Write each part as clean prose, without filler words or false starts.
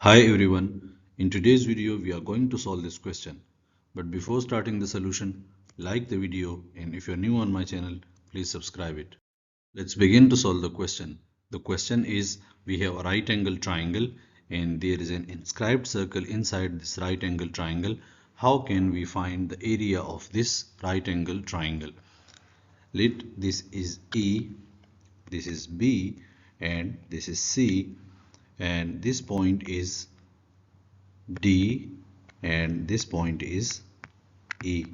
Hi everyone, in today's video we are going to solve this question. But before starting the solution, like the video, and if you're new on my channel, please subscribe it. Let's begin to solve the question. The question is, we have a right angle triangle and there is an inscribed circle inside this right angle triangle. How can we find the area of this right angle triangle? Let this is E, this is B, and this is C, and this point is D, and this point is E.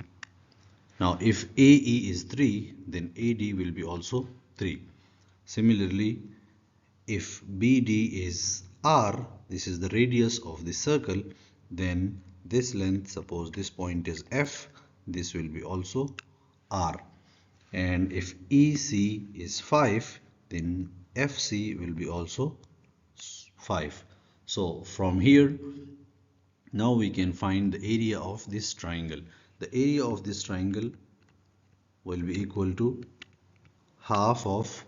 Now if AE is 3, then AD will be also 3. Similarly, if BD is R, this is the radius of the circle, then this length, suppose this point is F, this will be also R. And if EC is 5, then FC will be also 5. So from here, now we can find the area of this triangle. The area of this triangle will be equal to half of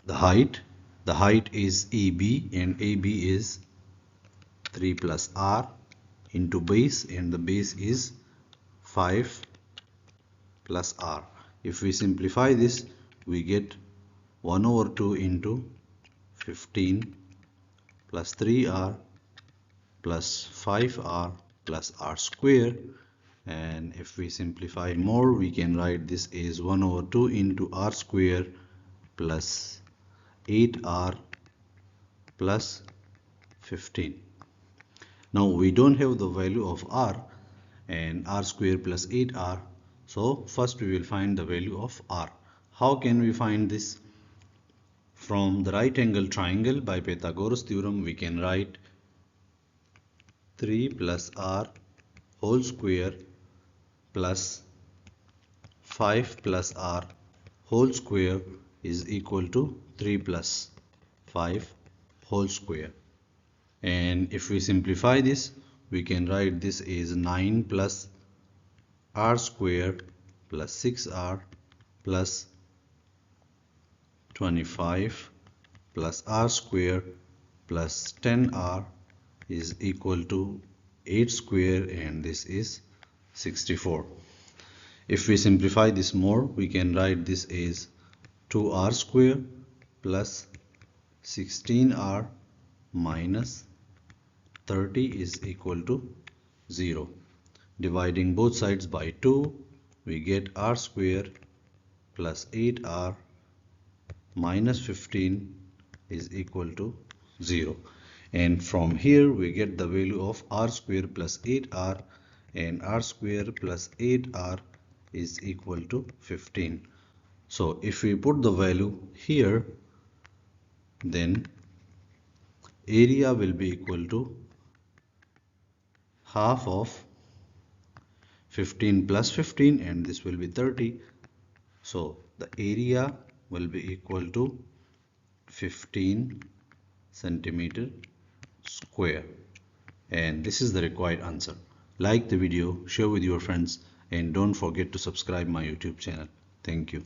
the height. The height is AB and AB is 3 plus R into base, and the base is 5 plus R. If we simplify this, we get 1 over 2 into 15 plus 3R plus 5R plus R square, and if we simplify more, we can write this as 1 over 2 into R square plus 8R plus 15. Now we don't have the value of R and R square plus 8R, so first we will find the value of R. How can we find this? From the right angle triangle by Pythagoras theorem, we can write 3 plus R whole square plus 5 plus R whole square is equal to 3 plus 5 whole square. And if we simplify this, we can write this as 9 plus R square plus 6R plus 25 plus R square plus 10R is equal to 8 square, and this is 64. If we simplify this more, we can write this as 2R square plus 16R minus 30 is equal to 0. Dividing both sides by 2, we get R square plus 8R minus 15 is equal to 0. And from here we get the value of R square plus 8R, and R square plus 8R is equal to 15. So if we put the value here, then area will be equal to half of 15 plus 15, and this will be 30. So the area will be equal to 15 centimeter square, and this is the required answer. Like the video, share with your friends, and don't forget to subscribe my YouTube channel. Thank you.